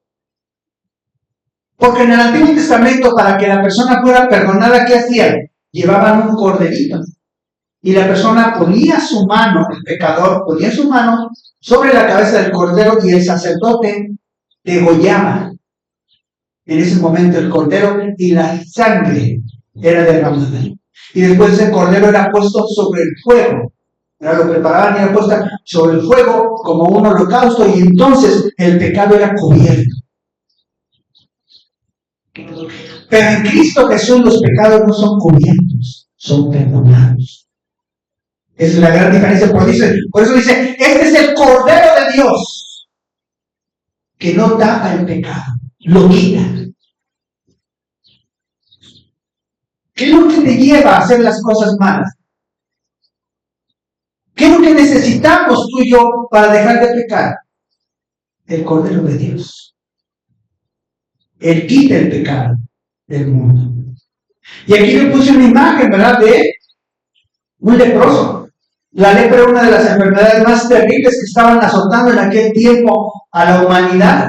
S1: Porque en el Antiguo Testamento, para que la persona fuera perdonada, ¿qué hacían? Llevaban un corderito. Y la persona ponía su mano, el pecador ponía su mano sobre la cabeza del cordero y el sacerdote degollaba en ese momento el cordero y la sangre era derramada. Y después ese cordero era puesto sobre el fuego. Lo preparaban y era puesto sobre el fuego como un holocausto y entonces el pecado era cubierto. Pero en Cristo Jesús los pecados no son cubiertos, son perdonados. Esa es la gran diferencia. Por eso dice, este es el Cordero de Dios que no tapa el pecado, lo quita. ¿Qué es lo que te lleva a hacer las cosas malas? ¿Qué es lo que necesitamos tú y yo para dejar de pecar? El Cordero de Dios. Él quita el pecado del mundo. Y aquí le puse una imagen, ¿verdad? De un leproso. La lepra era una de las enfermedades más terribles que estaban azotando en aquel tiempo a la humanidad.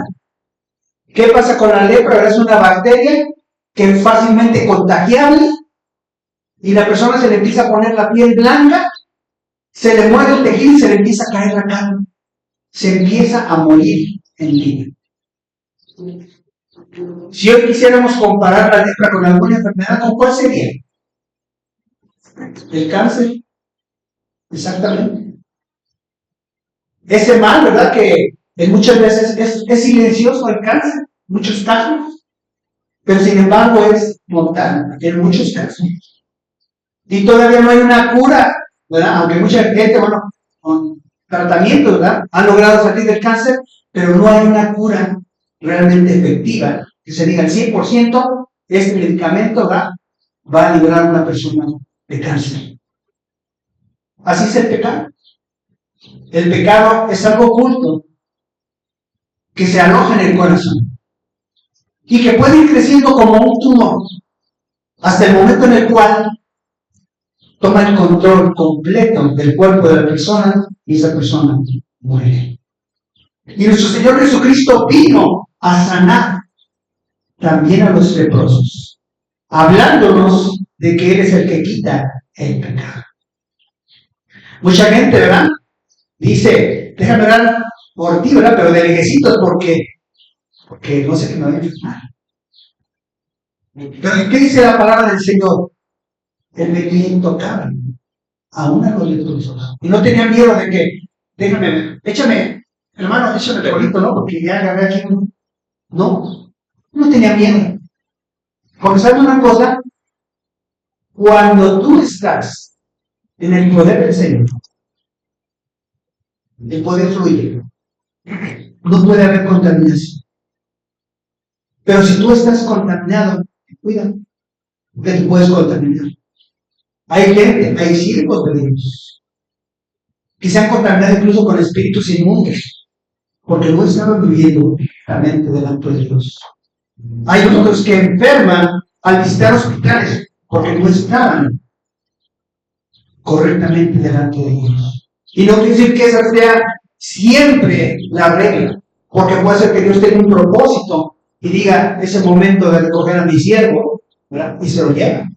S1: ¿Qué pasa con la lepra? Es una bacteria que es fácilmente contagiable y la persona se le empieza a poner la piel blanca, se le mueve el tejido y se le empieza a caer la carne. Se empieza a morir en vida. Si hoy quisiéramos comparar la lepra con alguna enfermedad, ¿con cuál sería? El cáncer. Exactamente. Ese mal, ¿verdad? Que muchas veces es silencioso el cáncer, muchos casos, pero sin embargo es mortal en muchos casos. Y todavía no hay una cura, ¿verdad? Aunque mucha gente, bueno, con tratamientos, ¿verdad? Han logrado salir del cáncer, pero no hay una cura realmente efectiva. Que se diga al 100%, este medicamento, ¿verdad?, va a liberar a una persona de cáncer. Así es el pecado. El pecado es algo oculto que se aloja en el corazón y que puede ir creciendo como un tumor hasta el momento en el cual toma el control completo del cuerpo de la persona y esa persona muere. Y nuestro Señor Jesucristo vino a sanar también a los leprosos, hablándonos de que Él es el que quita el pecado. Mucha gente, ¿verdad?, dice, déjame orar por ti, ¿verdad?, pero de lejecitos porque no sé qué me va a enfermar. Pero ¿qué dice la palabra del Señor? Él venía intocable, aún a los leprosos. Y no tenía miedo de que, déjame, échame el bolito, ¿no? Porque ya agarré aquí un... No tenía miedo. Porque sabes una cosa, cuando tú estás en el poder del Señor, el poder fluye. No puede haber contaminación. Pero si tú estás contaminado, cuida, que te puedes contaminar. Hay gente, hay siervos de Dios que se han contaminado incluso con espíritus inmundos, porque no estaban viviendo realmente delante de Dios. Hay otros que enferman al visitar hospitales porque no estaban correctamente delante de Dios. Y no quiere decir que esa sea siempre la regla, porque puede ser que Dios tenga un propósito y diga, es el momento de recoger a mi siervo, ¿verdad?, y se lo lleva.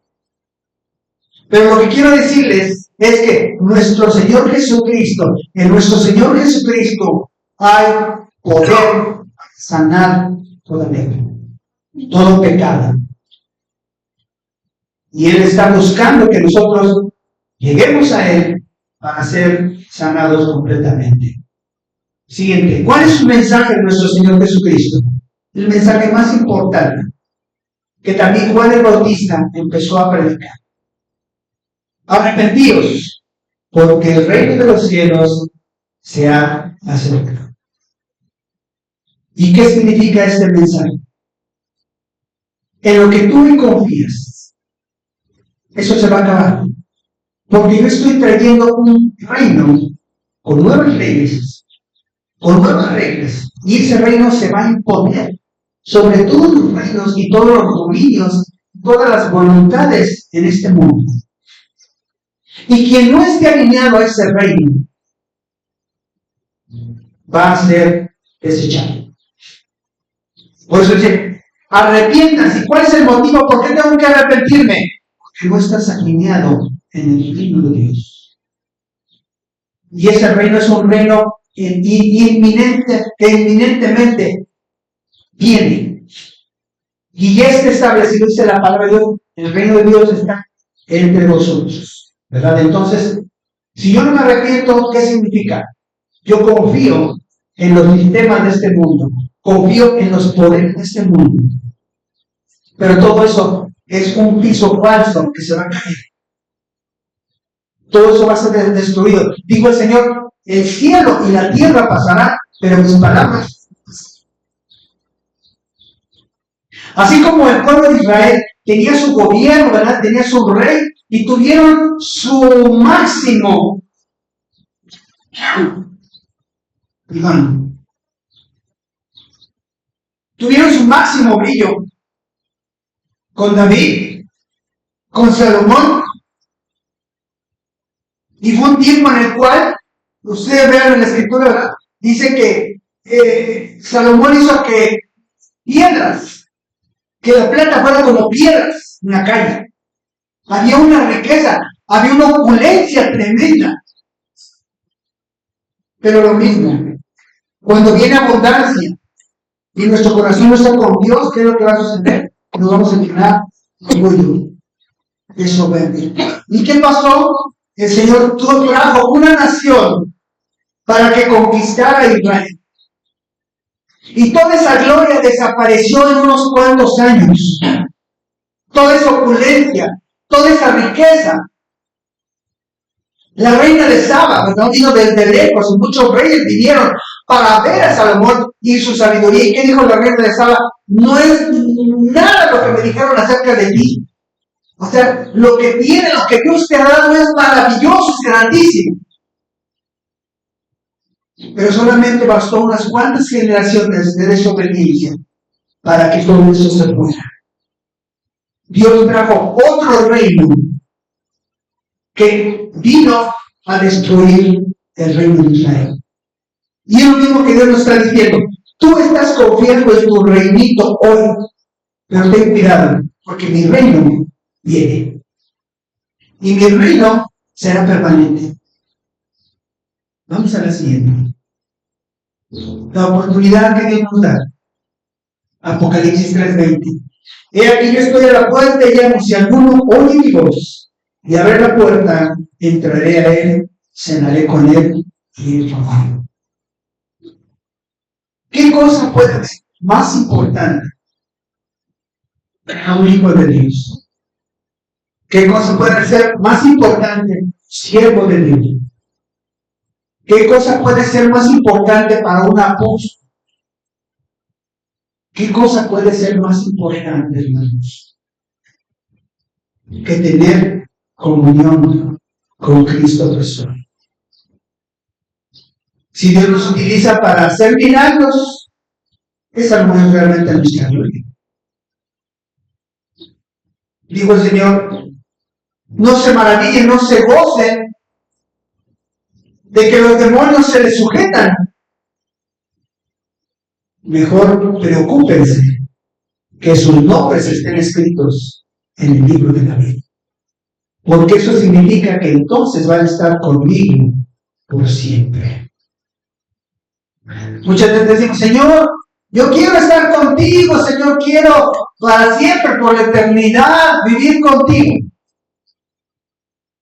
S1: Pero lo que quiero decirles es que en nuestro Señor Jesucristo hay poder para sanar toda lepra, todo pecado. Y Él está buscando que nosotros lleguemos a Él para ser sanados completamente. Siguiente, ¿cuál es su mensaje de nuestro Señor Jesucristo? El mensaje más importante que también Juan el Bautista empezó a predicar. Arrepentíos, porque el reino de los cielos se ha acercado. ¿Y qué significa este mensaje? En lo que tú me confías, eso se va a acabar. Porque yo estoy trayendo un reino con nuevas leyes, con nuevas reglas, y ese reino se va a imponer sobre todos los reinos y todos los dominios, todas las voluntades en este mundo. Y quien no esté alineado a ese reino va a ser desechado. Por eso dice, arrepiéntanse. ¿Cuál es el motivo? ¿Por qué tengo que arrepentirme? Porque no estás alineado en el reino de Dios. Y ese reino es un reino inminente, que inminentemente viene. Y ya está establecido, dice la palabra de Dios, el reino de Dios está entre vosotros, ¿verdad? Entonces, si yo no me arrepiento, ¿qué significa? Yo confío en los sistemas de este mundo, confío en los poderes de este mundo, pero todo eso es un piso falso que se va a caer. Todo eso va a ser destruido. Dijo el Señor, el cielo y la tierra pasarán, pero mis palabras. Así como el pueblo de Israel tenía su gobierno, ¿verdad?, tenía su rey, y tuvieron su máximo, tuvieron su máximo brillo con David, con Salomón, y fue un tiempo en el cual, ustedes vean en la escritura, ¿verdad?, dice que Salomón hizo que la plata fuera como piedras en la calle. Había una riqueza, había una opulencia tremenda. Pero lo mismo, cuando viene abundancia y nuestro corazón no está con Dios, ¿qué es lo que va a suceder? Nos vamos a llenar de orgullo, de soberbia. ¿Y qué pasó? El Señor trajo una nación para que conquistara a Israel. Y toda esa gloria desapareció en unos cuantos años. Toda esa opulencia, toda esa riqueza La reina de Saba, ¿no? Vino desde lejos, y muchos reyes vinieron para ver a Salomón y su sabiduría. ¿Y qué dijo la reina de Saba? No es nada lo que me dijeron acerca de ti. O sea, lo que tiene, lo que Dios te ha dado es maravilloso, es grandísimo. Pero solamente bastó unas cuantas generaciones de desobediencia para que todo eso se fuera. Dios trajo otro reino que vino a destruir el reino de Israel. Y es lo mismo que Dios nos está diciendo. Tú estás confiando en tu reinito hoy, pero ten cuidado, porque mi reino viene. Y mi reino será permanente. Vamos a la siguiente. La oportunidad que Dios nos da. Apocalipsis 3:20. He aquí yo estoy a la puerta y llamo, si alguno oye mi voz y abre la puerta, entraré a él, cenaré con él y él conmigo. ¿Qué cosa puede ser más importante a un hijo de Dios? ¿Qué cosa puede ser más importante, siervo de Dios? ¿Qué cosa puede ser más importante para un apóstol? ¿Qué cosa puede ser más importante, hermanos, que tener comunión con Cristo Jesús? Si Dios nos utiliza para hacer milagros, esa no es realmente nuestra gloria. Digo el Señor, no se maravillen, no se gocen de que los demonios se les sujetan. Mejor preocúpense que sus nombres estén escritos en el libro de la vida. Porque eso significa que entonces van a estar conmigo por siempre. Muchas veces decimos, Señor, yo quiero estar contigo, Señor, quiero para siempre, por la eternidad, vivir contigo.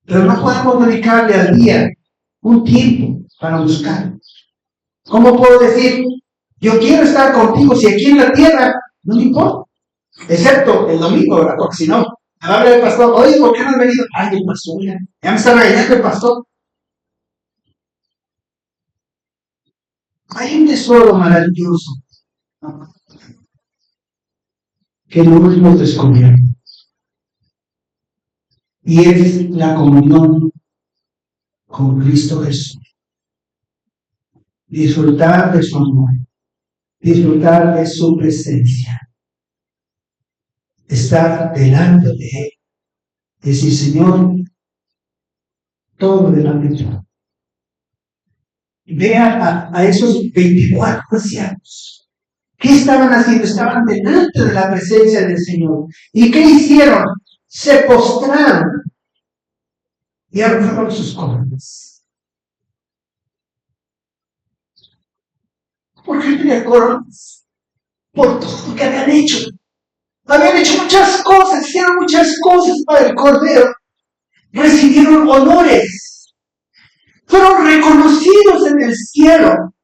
S1: Pero no podemos dedicarle al día un tiempo para buscar. ¿Cómo puedo decir, yo quiero estar contigo si aquí en la tierra no me importa? Excepto el domingo, ¿verdad? Porque si no, me habla el pastor, oye, ¿por qué no has venido? Ay, el pastor, ya me está regañando el pastor. Hay un tesoro maravilloso que no hemos descubierto. Y es la comunión con Cristo Jesús. Disfrutar de su amor. Disfrutar de su presencia. Estar delante de Él. Decir, Señor, todo delante de ti. Vea a esos 24 ancianos. ¿Qué estaban haciendo? Estaban delante de la presencia del Señor. ¿Y qué hicieron? Se postraron y arrojaron sus coronas. ¿Por qué tenía coronas? Por todo lo que habían hecho. Habían hecho muchas cosas, hicieron muchas cosas para el Cordero. Recibieron honores. Fueron reconocidos en el cielo.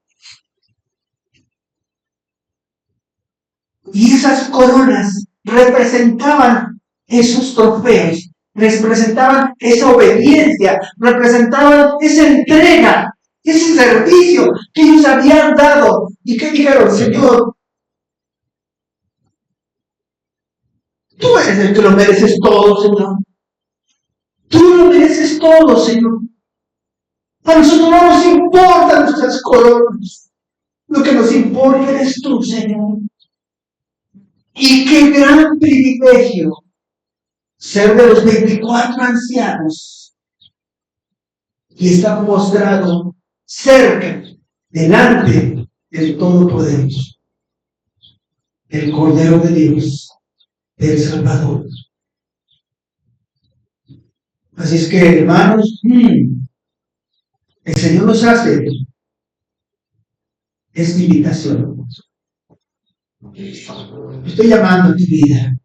S1: Y esas coronas representaban esos trofeos, representaban esa obediencia, representaban esa entrega, ese servicio que ellos habían dado. ¿Y qué dijeron? Señor, tú eres el que lo mereces todo, Señor. Tú lo mereces todo, Señor. A nosotros no nos importan nuestras coronas. Lo que nos importa eres tú, Señor. Y qué gran privilegio ser de los 24 ancianos y estar postrado cerca, delante del Todopoderoso, el Cordero de Dios, del Salvador. Así es que, hermanos, el Señor nos hace esta invitación. Estoy llamando a tu vida.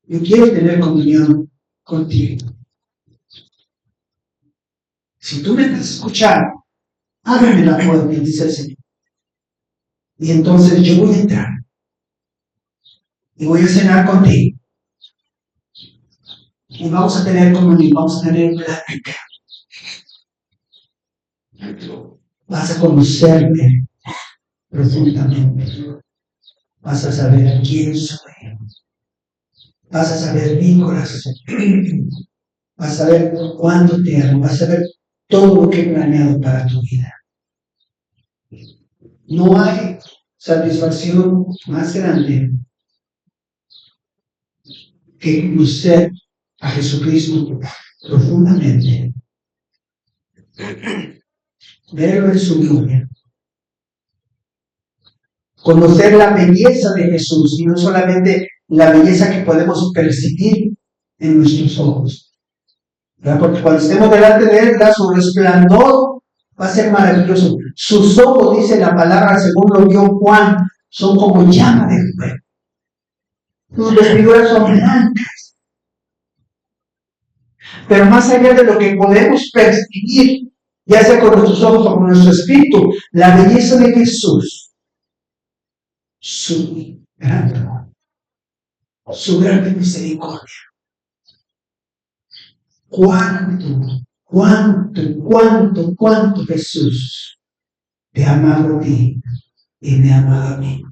S1: Yo quiero tener comunión contigo. Si tú me estás escuchando, ábreme la puerta, dice el Señor. Y entonces yo voy a entrar. Y voy a cenar contigo. y vamos a tener comunión, vamos a tener plática. Vas a conocerme profundamente. Vas a saber quién soy. Vas a saber mi corazón. Vas a saber cuánto te amo. Vas a saber todo lo que he planeado para tu vida. No hay satisfacción más grande que conocer a Jesucristo profundamente. Verlo en su gloria. Conocer la belleza de Jesús y no solamente la belleza que podemos percibir en nuestros ojos. ¿Verdad? Porque cuando estemos delante de Él, su resplandor va a ser maravilloso. Sus ojos, dice la palabra, según lo vio Juan, son como llama de fuego. Sus vestiduras son blancas. Pero más allá de lo que podemos percibir, ya sea con nuestros ojos o con nuestro espíritu, la belleza de Jesús, su gran amor, su gran misericordia. Cuánto Jesús te ha amado a ti y me ha amado a mí.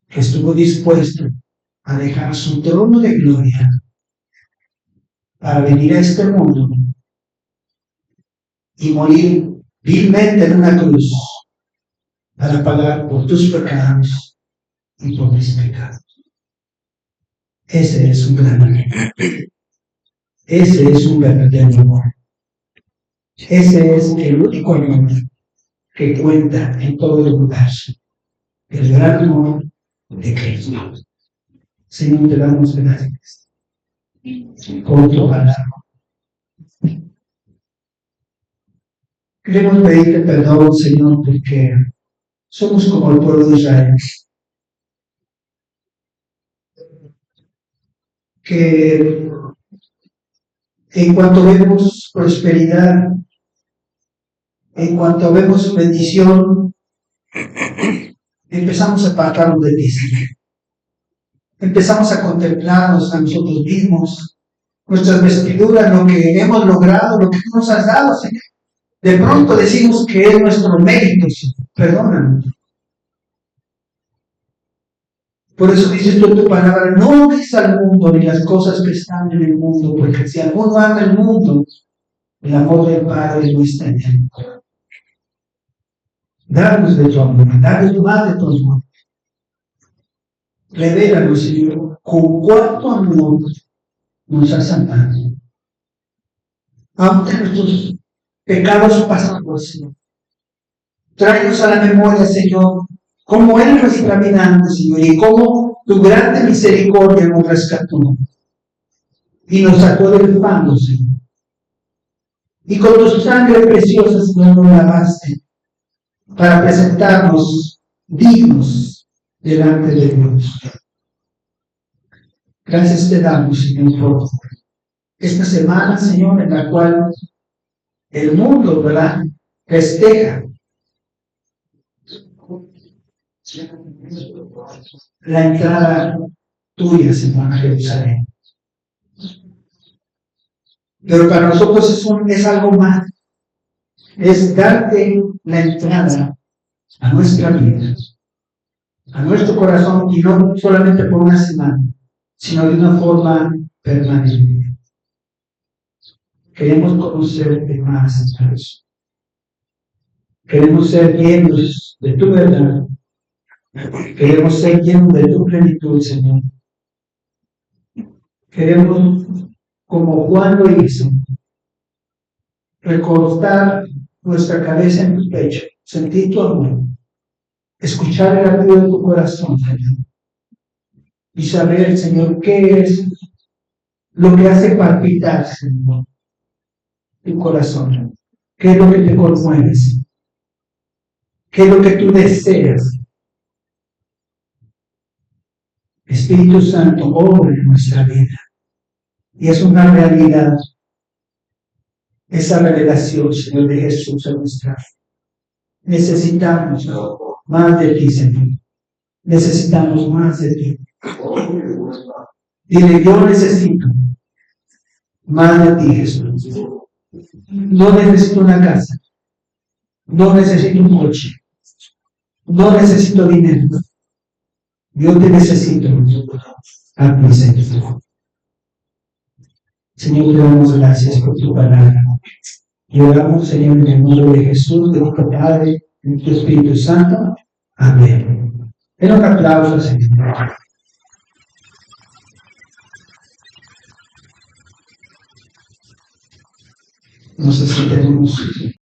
S1: Que estuvo dispuesto a dejar su trono de gloria para venir a este mundo y morir vilmente en una cruz para pagar por tus pecados y por mis pecados. Ese es un gran amor. Ese es un verdadero amor. Ese es el único amor que cuenta en todo el universo. El gran amor de Cristo. Señor, te damos gracias por tu palabra. Queremos pedirte perdón, Señor, porque somos como el pueblo de Israel, que en cuanto vemos prosperidad, en cuanto vemos bendición, empezamos a apartarnos de ti, Señor. Empezamos a contemplarnos a nosotros mismos, nuestras vestiduras, lo que hemos logrado, lo que tú nos has dado, Señor. De pronto decimos que es nuestro mérito, Señor. Perdónanos. Por eso dices tú en tu palabra, no ames al mundo ni las cosas que están en el mundo, porque si alguno ama el mundo, el amor del Padre no está en él. Danos de tu amor, danos más de tu amor. Revélanos, Señor, con cuánto amor nos has amado. Aunque nuestros pecados pasados, Señor. Tráenos a la memoria, Señor, cómo eres nuestra vida antes, Señor, y cómo tu grande misericordia nos rescató y nos sacó del fango, Señor. Y con tu sangre preciosa, Señor, nos lavaste para presentarnos dignos delante de Dios. Gracias te damos, Señor, por esta semana, Señor, en la cual el mundo, ¿verdad?, festeja la entrada tuya, Señor, a Jerusalén. Pero para nosotros es algo más. Es darte la entrada a nuestra vida, a nuestro corazón, y no solamente por una semana, sino de una forma permanente. Queremos conocerte más, Dios. Queremos ser llenos de tu verdad. Queremos ser llenos de tu plenitud, Señor. Queremos, como Juan lo hizo, recostar nuestra cabeza en tu pecho, sentir tu amor, escuchar el latido de tu corazón, Señor, y saber, Señor, qué es lo que hace palpitar, Señor, tu corazón, qué es lo que te conmueve, qué es lo que tú deseas. Espíritu Santo, obra en nuestra vida. Y es una realidad esa revelación, Señor, de Jesús en nuestra vida. Necesitamos más de ti, Señor. Necesitamos más de ti. Dile, yo necesito más de ti, Jesús. No necesito una casa, no necesito un coche, no necesito dinero. Yo te necesito a ti, Señor. Señor, te damos gracias por tu palabra. Y oramos, Señor, en el nombre de Jesús, de tu Padre, de tu Espíritu Santo. Amén. En un aplauso, Señor. No sé si tenemos